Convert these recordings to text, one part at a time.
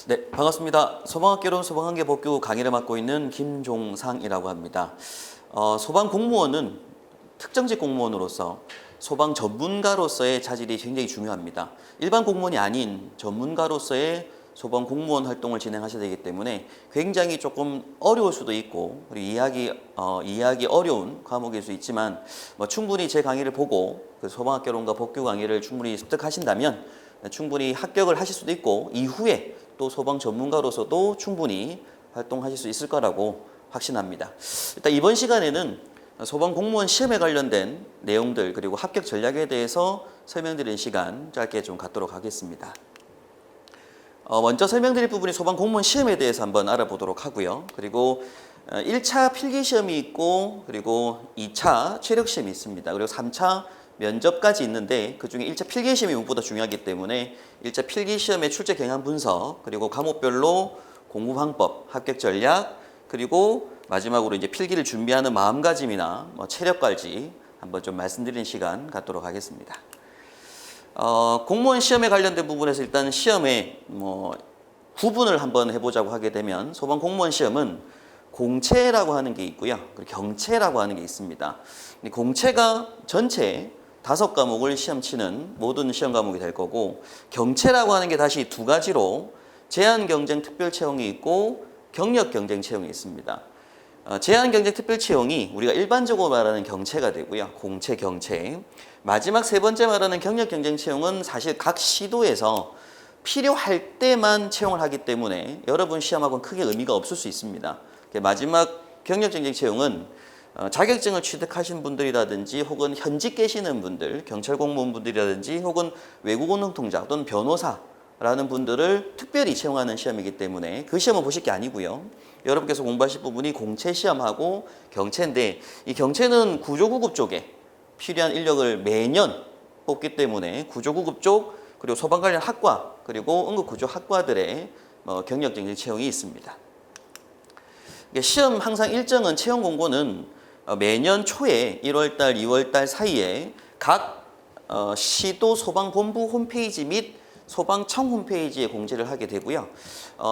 네, 반갑습니다. 소방학개론 소방관계 법규 강의를 맡고 있는 김종상이라고 합니다. 소방 공무원은 특정직 공무원으로서 소방 전문가로서의 자질이 굉장히 중요합니다. 일반 공무원이 아닌 전문가로서의 소방 공무원 활동을 진행하셔야 되기 때문에 굉장히 조금 어려울 수도 있고 그리고 이해하기 어려운 과목일 수 있지만 충분히 제 강의를 보고 그 소방학개론과 법규 강의를 충분히 습득하신다면 충분히 합격을 하실 수도 있고 이후에 또 소방 전문가로서도 충분히 활동하실 수 있을 거라고 확신합니다. 일단 이번 시간에는 소방 공무원 시험에 관련된 내용들 그리고 합격 전략에 대해서 설명드리는 시간 짧게 좀 갖도록 하겠습니다. 먼저 설명드릴 부분이 소방 공무원 시험에 대해서 한번 알아보도록 하고요. 그리고 1차 필기시험이 있고 그리고 2차 체력시험이 있습니다. 그리고 3차 면접까지 있는데 그중에 1차 필기시험이 무엇보다 중요하기 때문에 1차 필기시험의 출제 경향 분석 그리고 과목별로 공부 방법, 합격 전략 그리고 마지막으로 이제 필기를 준비하는 마음가짐이나 체력 관리 한번 좀 말씀드리는 시간 갖도록 하겠습니다. 공무원 시험에 관련된 부분에서 일단 시험의 구분을 한번 해보자고 하게 되면 소방 공무원 시험은 공채라고 하는 게 있고요. 그리고 경채라고 하는 게 있습니다. 공채가 전체 5과목을 시험 치는 모든 시험 과목이 될 거고 경채라고 하는 게 다시 두 가지로 제한 경쟁 특별 채용이 있고 경력 경쟁 채용이 있습니다. 제한 경쟁 특별 채용이 우리가 일반적으로 말하는 경채가 되고요. 공채, 경채. 마지막 세 번째 말하는 경력 경쟁 채용은 사실 각 시도에서 필요할 때만 채용을 하기 때문에 여러분 시험하고는 크게 의미가 없을 수 있습니다. 마지막 경력 경쟁 채용은 자격증을 취득하신 분들이라든지 혹은 현직 계시는 분들, 경찰 공무원분들이라든지 혹은 외국어 능통자 또는 변호사라는 분들을 특별히 채용하는 시험이기 때문에 그 시험은 보실 게 아니고요. 여러분께서 공부하실 부분이 공채 시험하고 경채인데 이 경채는 구조구급 쪽에 필요한 인력을 매년 뽑기 때문에 구조구급 쪽 그리고 소방 관련 학과 그리고 응급구조 학과들의 경력 경쟁 채용이 있습니다. 시험 항상 일정은 채용 공고는 매년 초에 1월달, 2월달 사이에 각 시도 소방본부 홈페이지 및 소방청 홈페이지에 공지를 하게 되고요.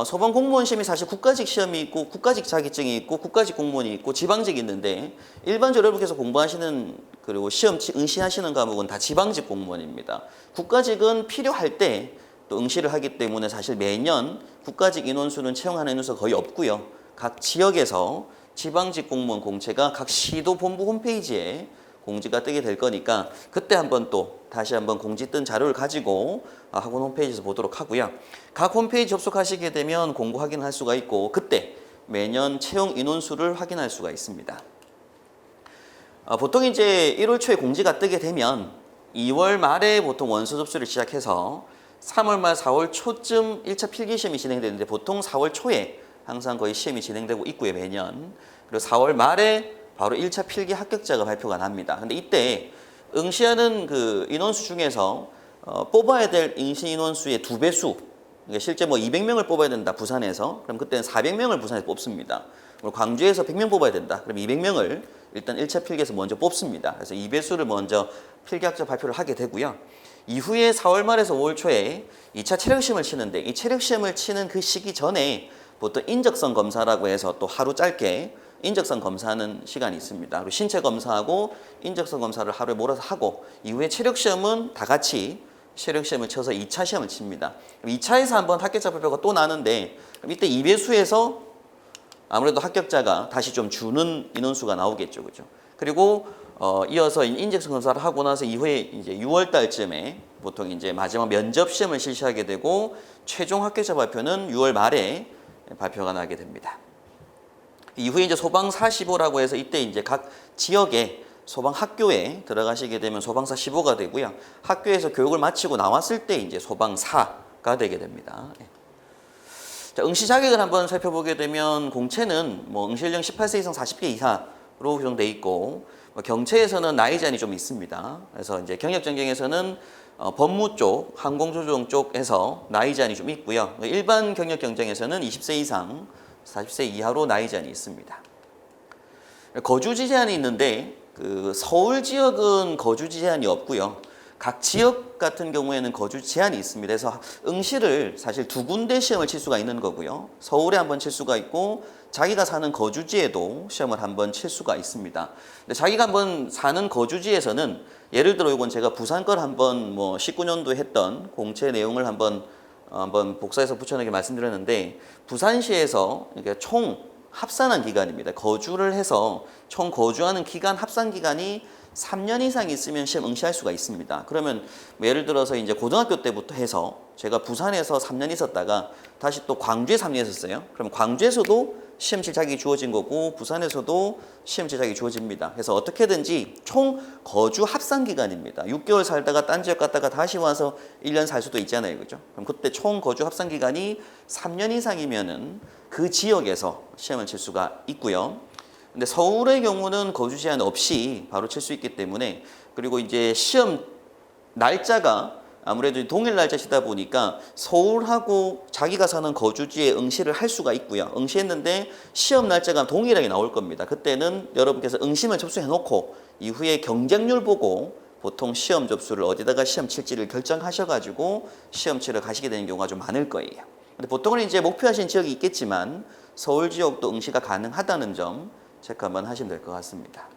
소방 공무원 시험이 사실 국가직 시험이 있고 국가직 자격증이 있고 국가직 공무원이 있고 지방직이 있는데 일반적으로 여러분께서 공부하시는 그리고 시험 응시하시는 과목은 다 지방직 공무원입니다. 국가직은 필요할 때 또 응시를 하기 때문에 사실 매년 국가직 인원수는 채용하는 인원수가 거의 없고요. 각 지역에서 지방직 공무원 공채가 각 시도 본부 홈페이지에 공지가 뜨게 될 거니까 그때 한번 또 다시 한번 공지 뜬 자료를 가지고 학원 홈페이지에서 보도록 하고요. 각 홈페이지 접속하시게 되면 공고 확인할 수가 있고 그때 매년 채용 인원수를 확인할 수가 있습니다. 보통 이제 1월 초에 공지가 뜨게 되면 2월 말에 보통 원서 접수를 시작해서 3월 말 4월 초쯤 1차 필기시험이 진행되는데 보통 4월 초에 항상 거의 시험이 진행되고 있고요, 매년. 그리고 4월 말에 바로 1차 필기 합격자가 발표가 납니다. 근데 이때 응시하는 그 인원수 중에서 뽑아야 될 응시 인원수의 2배수, 그러니까 실제 200명을 뽑아야 된다, 부산에서. 그럼 그때는 400명을 부산에서 뽑습니다. 그리고 광주에서 100명 뽑아야 된다. 그럼 200명을 일단 1차 필기에서 먼저 뽑습니다. 그래서 2배수를 먼저 필기 합격 발표를 하게 되고요. 이후에 4월 말에서 5월 초에 2차 체력시험을 치는데 이 체력시험을 치는 그 시기 전에 보통 인적성 검사라고 해서 또 하루 짧게 인적성 검사하는 시간이 있습니다. 그리고 신체 검사하고 인적성 검사를 하루에 몰아서 하고 이후에 체력시험은 다 같이 체력시험을 쳐서 2차 시험을 칩니다. 2차에서 한번 합격자 발표가 또 나는데 이때 2배수에서 아무래도 합격자가 다시 좀 주는 인원수가 나오겠죠, 그죠? 그리고 이어서 인적성 검사를 하고 나서 이후에 이제 6월 달쯤에 보통 이제 마지막 면접 시험을 실시하게 되고 최종 합격자 발표는 6월 말에 발표가 나게 됩니다. 이후에 이제 소방사 15라고 해서 이때 이제 각 지역의 소방 학교에 들어가시게 되면 소방사 15가 되고요. 학교에서 교육을 마치고 나왔을 때 이제 소방사가 되게 됩니다. 자, 응시 자격을 한번 살펴보게 되면 공채는 응시 연령 18세 이상 40개 이하로 규정돼 있고 경채에서는 나이 제한이 좀 있습니다. 그래서 이제 경력 전형에서는 법무 쪽, 항공조종 쪽에서 나이 제한이 좀 있고요. 일반 경력 경쟁에서는 20세 이상, 40세 이하로 나이 제한이 있습니다. 거주지 제한이 있는데 그 서울 지역은 거주지 제한이 없고요. 각 지역 같은 경우에는 거주 제한이 있습니다. 그래서 응시를 사실 두 군데 시험을 칠 수가 있는 거고요. 서울에 한번 칠 수가 있고 자기가 사는 거주지에도 시험을 한번 칠 수가 있습니다. 근데 자기가 한번 사는 거주지에서는 예를 들어 이건 제가 부산 걸 한번 뭐 19년도에 했던 공채 내용을 한번 복사해서 붙여넣기 말씀드렸는데 부산시에서 이게 총 합산한 기간입니다. 거주를 해서 총 거주하는 기간 합산 기간이 3년 이상 있으면 시험 응시할 수가 있습니다. 그러면 뭐 예를 들어서 이제 고등학교 때부터 해서 제가 부산에서 3년 있었다가 다시 또 광주에 3년 있었어요. 그럼 광주에서도 시험 칠 자격이 주어진 거고 부산에서도 시험 칠 자격이 주어집니다. 그래서 어떻게든지 총 거주 합산 기간입니다. 6개월 살다가 딴 지역 갔다가 다시 와서 1년 살 수도 있잖아요. 그죠? 그럼 그때 총 거주 합산 기간이 3년 이상이면은 그 지역에서 시험을 칠 수가 있고요. 근데 서울의 경우는 거주 제한 없이 바로 칠 수 있기 때문에 그리고 이제 시험 날짜가 아무래도 동일 날짜시다 보니까 서울하고 자기가 사는 거주지에 응시를 할 수가 있고요. 응시했는데 시험 날짜가 동일하게 나올 겁니다. 그때는 여러분께서 응시만 접수해 놓고 이후에 경쟁률 보고 보통 시험 접수를 어디다가 시험 칠지를 결정하셔가지고 시험 치러 가시게 되는 경우가 좀 많을 거예요. 근데 보통은 이제 목표하신 지역이 있겠지만 서울 지역도 응시가 가능하다는 점 체크 한번 하시면 될 것 같습니다.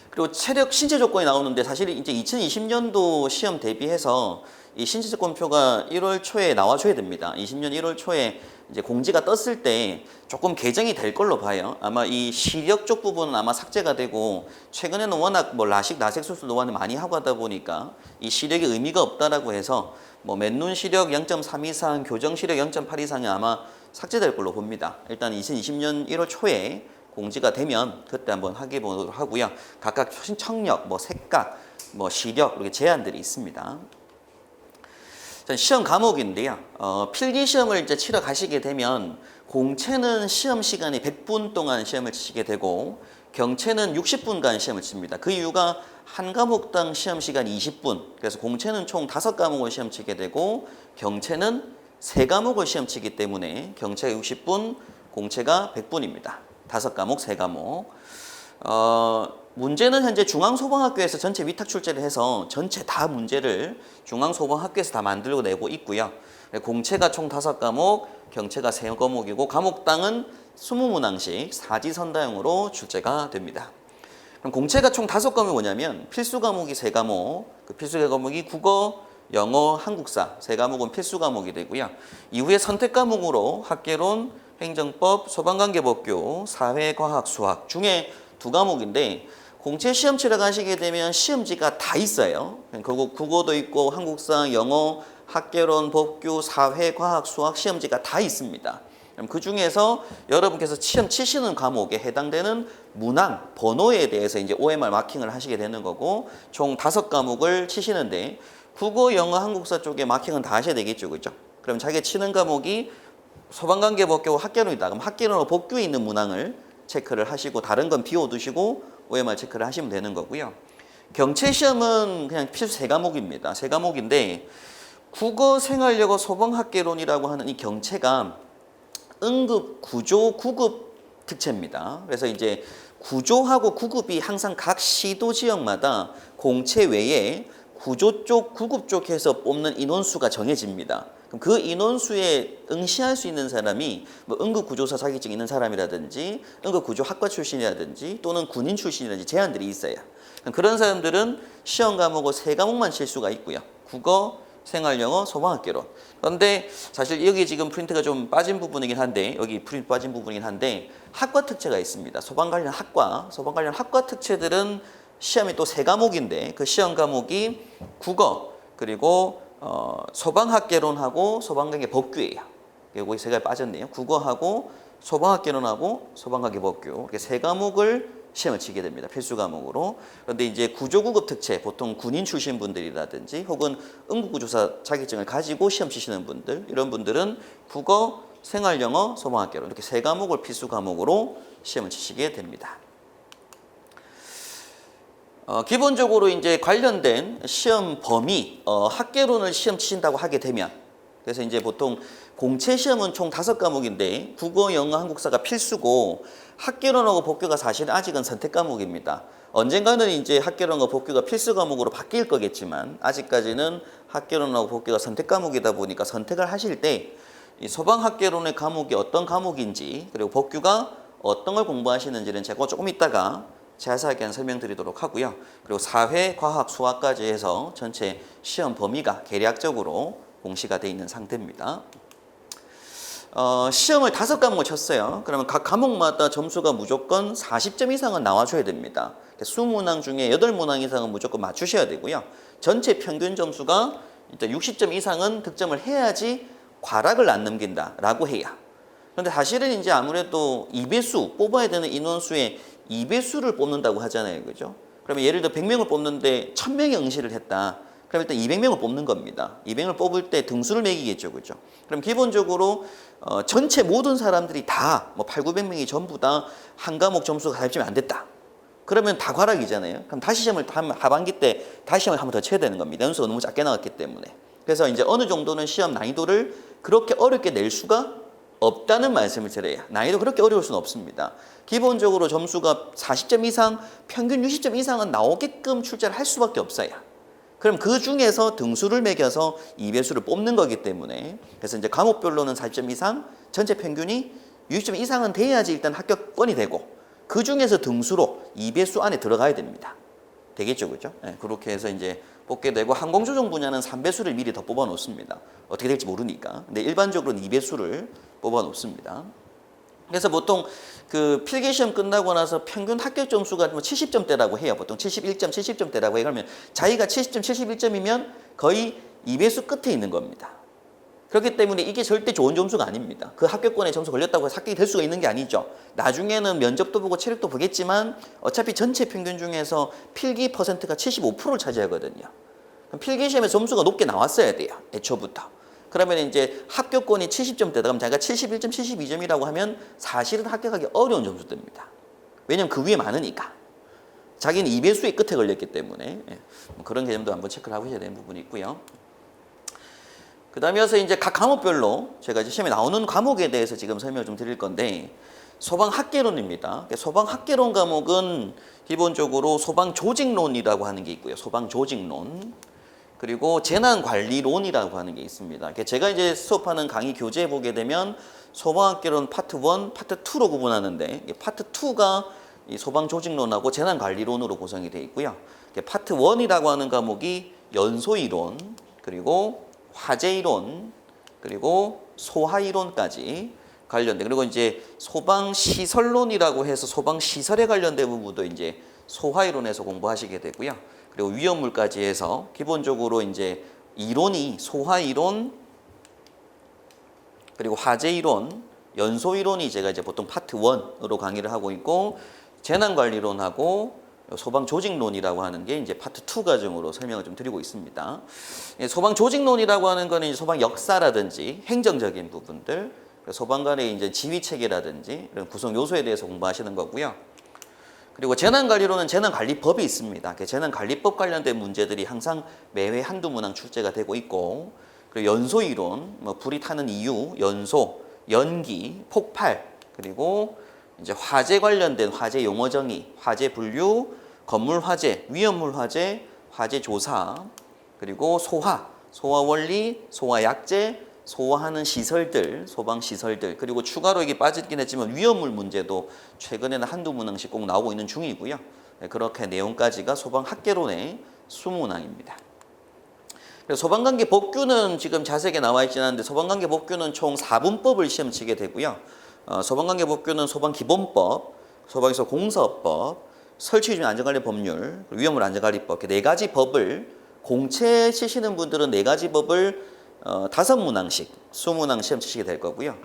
그리고 체력 신체 조건이 나오는데 사실 이제 2020년도 시험 대비해서 이 신체 조건표가 1월 초에 나와줘야 됩니다. 20년 1월 초에 이제 공지가 떴을 때 조금 개정이 될 걸로 봐요. 아마 이 시력 쪽 부분은 아마 삭제가 되고 최근에는 워낙 뭐 라식, 라섹 수술 노안을 많이 하고 하다 보니까 이 시력에 의미가 없다라고 해서 뭐 맨눈 시력 0.3 이상, 교정 시력 0.8 이상이 아마 삭제될 걸로 봅니다. 일단 2020년 1월 초에 공지가 되면 그때 한번 확인해 보도록 하고요. 각각 청력, 뭐 색각, 뭐 시력 이렇게 제한들이 있습니다. 시험 과목인데요. 필기 시험을 이제 치러 가시게 되면 공채는 시험 시간이 100분 동안 시험을 치시게 되고 경채는 60분간 시험을 칩니다. 그 이유가 한 과목당 시험 시간이 20분. 그래서 공채는 총 5과목을 시험 치게 되고 경채는 3과목을 시험 치기 때문에 경채가 60분, 공채가 100분입니다. 5과목, 3과목. 문제는 현재 중앙소방학교에서 전체 위탁 출제를 해서 전체 다 문제를 중앙소방학교에서 다 만들고 내고 있고요. 공채가 총 5과목, 경채가 3과목이고 과목당은 20문항씩 사지선다형으로 출제가 됩니다. 그럼 공채가 총 5과목이 뭐냐면 필수 과목이 3과목, 그 필수 과목이 국어, 영어, 한국사 3과목은 필수 과목이 되고요. 이후에 선택 과목으로 학개론, 행정법, 소방관계법규, 사회, 과학, 수학 중에 2과목인데 공채 시험 치러 가시게 되면 시험지가 다 있어요. 국어도 있고 한국사, 영어, 학개론, 법규, 사회, 과학, 수학 시험지가 다 있습니다. 그 중에서 여러분께서 시험 치시는 과목에 해당되는 문항, 번호에 대해서 이제 OMR 마킹을 하시게 되는 거고 총 5과목을 치시는데 국어, 영어, 한국사 쪽에 마킹은 다 하셔야 되겠죠. 그죠? 그럼 자기가 치는 과목이 소방관계법규 학개론이다. 그럼 학개론과 법규에 있는 문항을 체크를 하시고 다른 건 비워두시고 OMR 체크를 하시면 되는 거고요. 경채 시험은 그냥 필수 3과목입니다. 3과목인데 국어, 생활, 영어, 소방학개론이라고 하는 이 경채가 응급, 구조, 구급 특채입니다. 그래서 이제 구조하고 구급이 항상 각 시도 지역마다 공채 외에 구조 쪽, 구급 쪽 해서 뽑는 인원수가 정해집니다. 그럼 그 인원수에 응시할 수 있는 사람이 뭐 응급구조사 자격증 있는 사람이라든지 응급구조학과 출신이라든지 또는 군인 출신이라든지 제한들이 있어요. 그런 사람들은 시험 과목을 3과목만 칠 수가 있고요. 국어, 생활영어, 소방학개론. 그런데 사실 여기 지금 프린트가 좀 빠진 부분이긴 한데 여기 프린트 빠진 부분이긴 한데 학과 특채가 있습니다. 소방 관련 학과 특채들은 시험이 또 3과목인데 그 시험 과목이 국어 그리고 소방학개론하고 소방관계 법규예요. 여기 3가지 빠졌네요. 국어하고 소방학개론하고 소방관계 법규 이렇게 3과목을 시험을 치게 됩니다. 필수 과목으로. 그런데 이제 구조구급 특채 보통 군인 출신 분들이라든지 혹은 응급구조사 자격증을 가지고 시험 치시는 분들 이런 분들은 국어, 생활영어, 소방학개론 이렇게 3과목을 필수 과목으로 시험을 치시게 됩니다. 기본적으로 이제 관련된 시험 범위, 학개론을 시험 치신다고 하게 되면, 그래서 이제 보통 공채 시험은 총 5과목인데 국어, 영어, 한국사가 필수고 학개론하고 복교가 사실 아직은 선택 과목입니다. 언젠가는 이제 학개론과 복교가 필수 과목으로 바뀔 거겠지만 아직까지는 학개론하고 복교가 선택 과목이다 보니까 선택을 하실 때 이 소방 학개론의 과목이 어떤 과목인지 그리고 복교가 어떤 걸 공부하시는지는 제가 조금 이따가 자세하게 설명드리도록 하고요. 그리고 사회, 과학, 수학까지 해서 전체 시험 범위가 계략적으로 공시가 되어 있는 상태입니다. 시험을 5과목을 쳤어요. 그러면 각 과목마다 점수가 무조건 40점 이상은 나와줘야 됩니다. 20문항 중에 8문항 이상은 무조건 맞추셔야 되고요. 전체 평균 점수가 일단 60점 이상은 득점을 해야지 과락을 안 넘긴다라고 해야. 그런데 사실은 이제 아무래도 2배수, 뽑아야 되는 인원수의 2배수를 뽑는다고 하잖아요. 그죠? 그러면 예를 들어 100명을 뽑는데 1000명이 응시를 했다. 그럼 일단 200명을 뽑는 겁니다. 200명을 뽑을 때 등수를 매기겠죠. 그죠? 그럼 기본적으로 전체 모든 사람들이 다 뭐 800~900명이 전부 다 한 과목 점수가 40점이 안 됐다. 그러면 다 과락이잖아요. 그럼 다시 시험을 하반기 때 다시 시험을 한 번 더 쳐야 되는 겁니다. 연수가 너무 작게 나왔기 때문에. 그래서 이제 어느 정도는 시험 난이도를 그렇게 어렵게 낼 수가 없다는 말씀을 드려요. 난이도 그렇게 어려울 수는 없습니다. 기본적으로 점수가 40점 이상, 평균 60점 이상은 나오게끔 출제를 할 수밖에 없어요. 그럼 그 중에서 등수를 매겨서 2배수를 뽑는 거기 때문에 그래서 이제 과목별로는 40점 이상, 전체 평균이 60점 이상은 돼야지 일단 합격권이 되고 그 중에서 등수로 2배수 안에 들어가야 됩니다. 되겠죠, 그죠? 네, 그렇게 해서 이제 뽑게 되고 항공조종 분야는 3배수를 미리 더 뽑아 놓습니다. 어떻게 될지 모르니까. 근데 일반적으로는 2배수를 뽑아 놓습니다. 그래서 보통 그 필기시험 끝나고 나서 평균 합격 점수가 뭐 70점대라고 해요. 보통 71점, 70점대라고 해요. 그러면 자기가 70점, 71점이면 거의 2배수 끝에 있는 겁니다. 그렇기 때문에 이게 절대 좋은 점수가 아닙니다. 그 합격권에 점수 걸렸다고 해서 합격이 될 수가 있는 게 아니죠. 나중에는 면접도 보고 체력도 보겠지만 어차피 전체 평균 중에서 필기 퍼센트가 75%를 차지하거든요. 그럼 필기시험에 점수가 높게 나왔어야 돼요. 애초부터. 그러면 이제 합격권이 70점대다. 그럼 자기가 71점, 72점이라고 하면 사실은 합격하기 어려운 점수입니다. 왜냐면 그 위에 많으니까. 자기는 2배수의 끝에 걸렸기 때문에 그런 개념도 한번 체크를 하고 해야 되는 부분이 있고요. 그 다음에 이어서 이제 각 과목별로 제가 이제 시험에 나오는 과목에 대해서 지금 설명을 좀 드릴 건데 소방학개론입니다. 소방학개론 과목은 기본적으로 소방조직론이라고 하는 게 있고요. 소방조직론. 그리고 재난관리론이라고 하는 게 있습니다. 제가 이제 수업하는 강의 교재에 보게 되면 소방학개론 파트 1, 파트 2로 구분하는데 파트 2가 이 소방조직론하고 재난관리론으로 구성이 되어 있고요. 파트 1이라고 하는 과목이 연소이론, 그리고 화재이론, 그리고 소하이론까지 관련된 그리고 이제 소방시설론이라고 해서 소방시설에 관련된 부분도 이제 소하이론에서 공부하시게 되고요. 그리고 위험물까지 해서 기본적으로 이제 이론이 소하이론, 그리고 화재이론, 연소이론이 제가 이제 보통 파트 1으로 강의를 하고 있고 재난관리론하고 소방조직론이라고 하는 게 이제 파트 2 과정으로 설명을 좀 드리고 있습니다. 소방조직론이라고 하는 거는 이제 소방 역사라든지 행정적인 부분들, 소방관의 이제 지휘 체계라든지 이런 구성 요소에 대해서 공부하시는 거고요. 그리고 재난관리론은 재난관리법이 있습니다. 재난관리법 관련된 문제들이 항상 매회 한두 문항 출제가 되고 있고, 그리고 연소이론, 뭐 불이 타는 이유, 연소, 연기, 폭발, 그리고 이제 화재 관련된 화재 용어 정의, 화재 분류, 건물 화재, 위험물 화재, 화재 조사, 그리고 소화, 소화 원리, 소화 약제, 소화하는 시설들, 소방 시설들, 그리고 추가로 이게 빠지긴 했지만 위험물 문제도 최근에는 한두 문항씩 꼭 나오고 있는 중이고요. 그렇게 내용까지가 소방학개론의 20문항입니다. 소방관계 법규는 지금 자세하게 나와 있지는 않은데 소방관계 법규는 총 4분법을 시험 치게 되고요. 소방관계 법규는 소방기본법, 소방에서 공사법, 설치유지 안전관리 법률, 위험물 안전관리법 이렇게 4가지 법을 공채 치시는 분들은 4가지 법을 5문항씩 20문항 시험 치시게 될 거고요.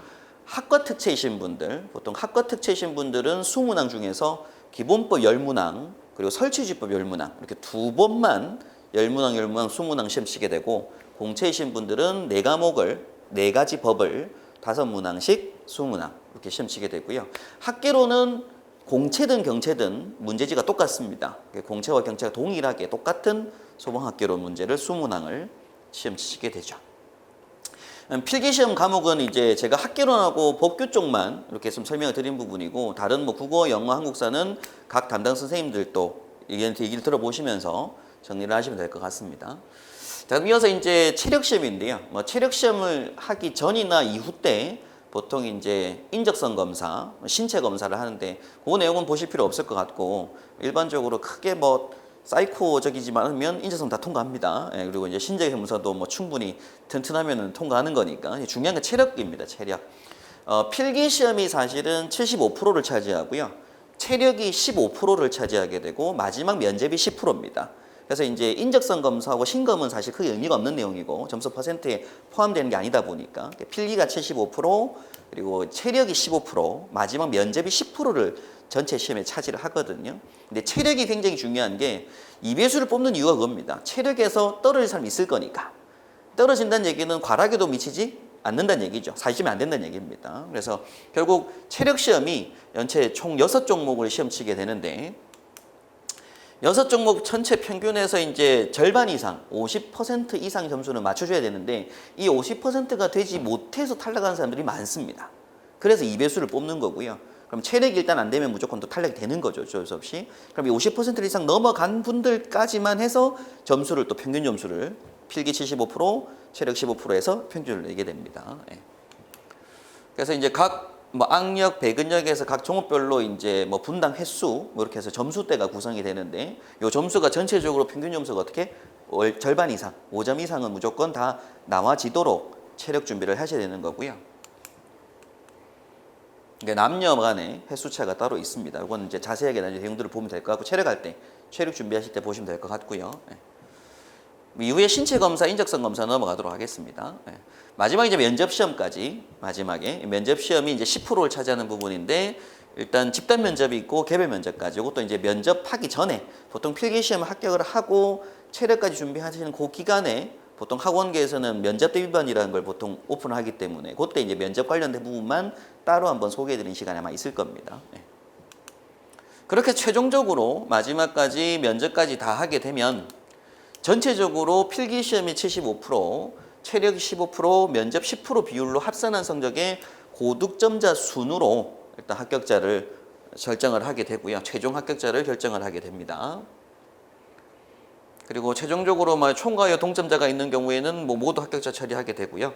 학과 특채이신 분들, 보통 학과 특채이신 분들은 20문항 중에서 기본법 10문항, 그리고 설치유지법 10문항 이렇게 2번만 10문항, 10문항, 20문항 시험 치게 되고 공채이신 분들은 4과목을 4가지 법을 5문항씩 20문항 이렇게 시험 치게 되고요. 학계로는 공채든 경채든 문제지가 똑같습니다. 공채와 경채가 동일하게 똑같은 소방학개론 문제를 20문항을 시험 치시게 되죠. 필기시험 과목은 이제 제가 학개론하고 법규 쪽만 이렇게 좀 설명을 드린 부분이고, 다른 뭐 국어, 영어, 한국사는 각 담당 선생님들도 얘기를 들어보시면서 정리를 하시면 될 것 같습니다. 자, 그럼 이어서 이제 체력시험인데요. 뭐 체력시험을 하기 전이나 이후 때 보통 이제 인적성 검사, 신체 검사를 하는데 그 내용은 보실 필요 없을 것 같고, 일반적으로 크게 뭐 사이코적이지만 하면 인적성 다 통과합니다. 예, 그리고 이제 신체 검사도 뭐 충분히 튼튼하면 통과하는 거니까 중요한 건 체력입니다. 체력. 필기 시험이 사실은 75%를 차지하고요. 체력이 15%를 차지하게 되고 마지막 면접이 10%입니다. 그래서 이제 인적성 검사하고 신검은 사실 크게 의미가 없는 내용이고 점수 퍼센트에 포함되는 게 아니다 보니까 필기가 75% 그리고 체력이 15% 마지막 면접이 10%를 전체 시험에 차지를 하거든요. 근데 체력이 굉장히 중요한 게 이배수를 뽑는 이유가 그겁니다. 체력에서 떨어질 사람이 있을 거니까. 떨어진다는 얘기는 과락에도 미치지 않는다는 얘기죠. 사시면 안 된다는 얘기입니다. 그래서 결국 체력 시험이 연체 총 6종목을 시험 치게 되는데 6종목 전체 평균에서 이제 절반 이상, 50% 이상 점수를 맞춰줘야 되는데 이 50%가 되지 못해서 탈락하는 사람들이 많습니다. 그래서 2배수를 뽑는 거고요. 그럼 체력이 일단 안 되면 무조건 또 탈락이 되는 거죠. 어쩔 수 없이. 그럼 이 50% 이상 넘어간 분들까지만 해서 점수를 또 평균 점수를 필기 75%, 체력 15%에서 평균을 내게 됩니다. 예. 그래서 이제 각 뭐 악력, 배근력에서 각 종목별로 이제 뭐 분당 횟수 뭐 이렇게 해서 점수대가 구성이 되는데 이 점수가 전체적으로 평균 점수가 어떻게 절반 이상, 5점 이상은 무조건 다 나와지도록 체력 준비를 하셔야 되는 거고요. 그러니까 남녀 간의 횟수차가 따로 있습니다. 이건 이제 자세하게 나중에 내용들을 보면 될 것 같고 체력할 때, 체력 준비하실 때 보시면 될 것 같고요. 네. 이후에 신체 검사, 인적성 검사 넘어가도록 하겠습니다. 네. 마지막 이제 면접 시험까지 마지막에 면접 시험이 이제 10%를 차지하는 부분인데 일단 집단 면접이 있고 개별 면접까지 이것도 이제 면접하기 전에 보통 필기 시험을 합격을 하고 체력까지 준비하시는 그 기간에 보통 학원계에서는 면접 대비반이라는 걸 보통 오픈하기 때문에 그때 이제 면접 관련된 부분만 따로 한번 소개해드리는 시간이 아마 있을 겁니다. 네. 그렇게 최종적으로 마지막까지 면접까지 다 하게 되면 전체적으로 필기 시험이 75%, 체력이 15%, 면접 10% 비율로 합산한 성적의 고득점자 순으로 일단 합격자를 결정을 하게 되고요. 최종 합격자를 결정을 하게 됩니다. 그리고 최종적으로 총과여 동점자가 있는 경우에는 모두 합격자 처리하게 되고요.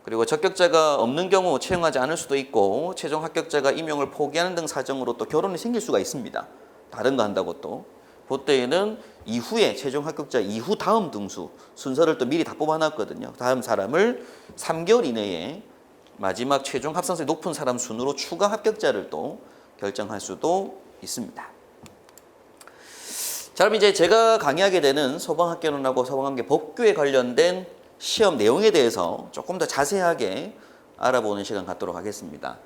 그리고 적격자가 없는 경우 채용하지 않을 수도 있고 최종 합격자가 임용을 포기하는 등 사정으로 또 결혼이 생길 수가 있습니다. 다른 거 한다고 또. 그때에는 이후에 최종 합격자 이후 다음 등수 순서를 또 미리 다 뽑아놨거든요. 다음 사람을 3개월 이내에 마지막 최종 합산성이 높은 사람 순으로 추가 합격자를 또 결정할 수도 있습니다. 자, 그럼 이제 제가 강의하게 되는 소방학개론하고 소방관계 법규에 관련된 시험 내용에 대해서 조금 더 자세하게 알아보는 시간 갖도록 하겠습니다.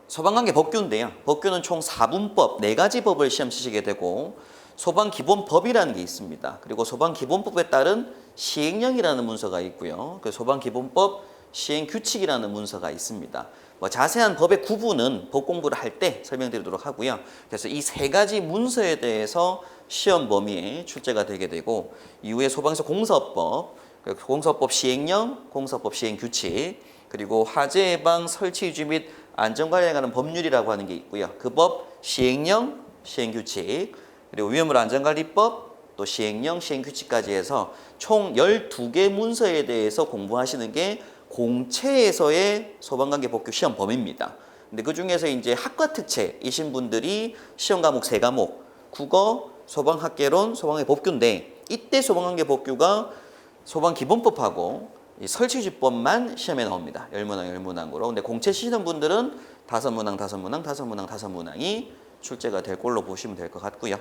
소방관계 법규인데요. 법규는 총 4분법, 4가지 법을 시험 치시게 되고 소방기본법이라는 게 있습니다. 그리고 소방기본법에 따른 시행령이라는 문서가 있고요. 그 소방기본법 시행규칙이라는 문서가 있습니다. 뭐 자세한 법의 구분은 법 공부를 할 때 설명드리도록 하고요. 그래서 이 3가지 문서에 대해서 시험 범위에 출제가 되게 되고 이후에 소방서 공사법, 공사법 시행령, 공사법 시행규칙, 그리고 화재 예방, 설치 유지 및 안전관리에 관한 법률이라고 하는 게 있고요. 그 법, 시행령, 시행규칙, 그리고 위험물 안전관리법, 또 시행령, 시행규칙까지 해서 총 12개 문서에 대해서 공부하시는 게 공채에서의 소방관계 법규 시험 범위입니다. 근데 그 중에서 이제 학과 특채이신 분들이 시험 과목 3과목, 국어, 소방학개론, 소방관계 법규인데 이때 소방관계 법규가 소방기본법하고 이 설치주법만 시험에 나옵니다. 10문항, 10문항으로. 근데 공채 치시는 분들은 5문항, 5문항, 5문항, 5문항이 출제가 될 걸로 보시면 될 것 같고요.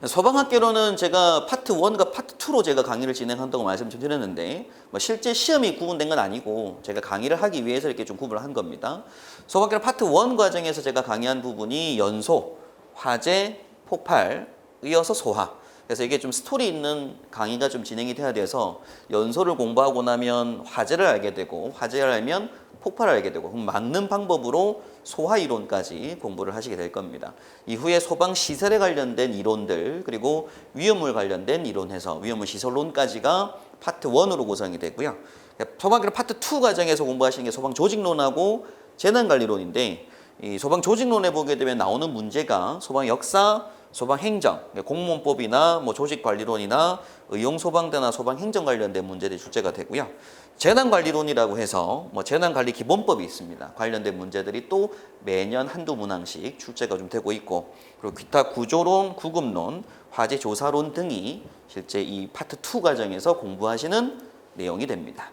소방학개론은 제가 파트 1과 파트 2로 제가 강의를 진행한다고 말씀 좀 드렸는데 뭐 실제 시험이 구분된 건 아니고 제가 강의를 하기 위해서 이렇게 좀 구분을 한 겁니다. 소방학개론 파트 1 과정에서 제가 강의한 부분이 연소, 화재, 폭발, 이어서 소화. 그래서 이게 좀 스토리 있는 강의가 좀 진행이 돼야 돼서 연소를 공부하고 나면 화재를 알게 되고 화재를 알면 폭발을 알게 되고 그럼 맞는 방법으로 소화 이론까지 공부를 하시게 될 겁니다. 이후에 소방 시설에 관련된 이론들 그리고 위험물 관련된 이론해서 위험물 시설론까지가 파트 1으로 구성이 되고요. 소방기록 파트 2 과정에서 공부하시는 게 소방 조직론하고 재난관리론인데 이 소방 조직론에 보게 되면 나오는 문제가 소방 역사, 소방 행정, 공무원법이나 뭐 조직관리론이나 의용소방대나 소방행정 관련된 문제들이 출제가 되고요. 재난관리론이라고 해서 뭐 재난관리 기본법이 있습니다. 관련된 문제들이 또 매년 한두 문항씩 출제가 좀 되고 있고 그리고 기타 구조론, 구급론, 화재조사론 등이 실제 이 파트 2 과정에서 공부하시는 내용이 됩니다.